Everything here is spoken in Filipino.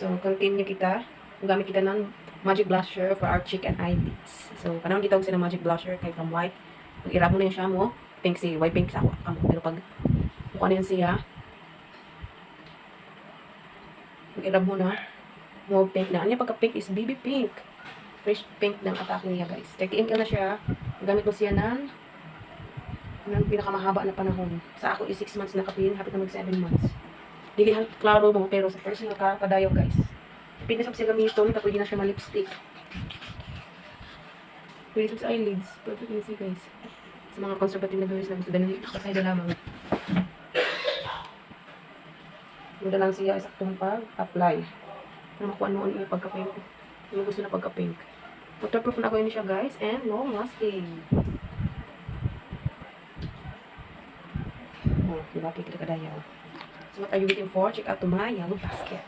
So, continue kita. Gamit kita ng magic blusher for our cheek and eyelids. So, panahon kita sa magic blusher kay from white. Pag irap mo na yung siya mo, pink si white pink sa ako. Pero pag mukha na yan siya, pag irap mo na, mauve pink na. Ano yung pagka-pink is BB pink. Fresh pink ng atake niya, guys. 30 ml na siya. Gamit mo siya ng pinakamahaba na panahon. Sa ako is 6 months na kapin. Hapit na mag 7 months. Dilihan, klaro mo, pero sa personal ka, kadayaw, guys. Pwede sa siya gamiton, pwede na siya ma-lipstick. Pwede sa eyelids. Pwede na siya, guys. Sa mga conservative na viewers na gusto ganun, kasayda lamang. Muna lang siya isaktong pag-apply. Para makuha noon yung pagka-pink. Yung gusto na pagka-pink. Waterproof na ako yun siya, guys. And long lasting. Oh, diba? Kikita kadayaw. So what are you waiting for? Check out to my yellow basket.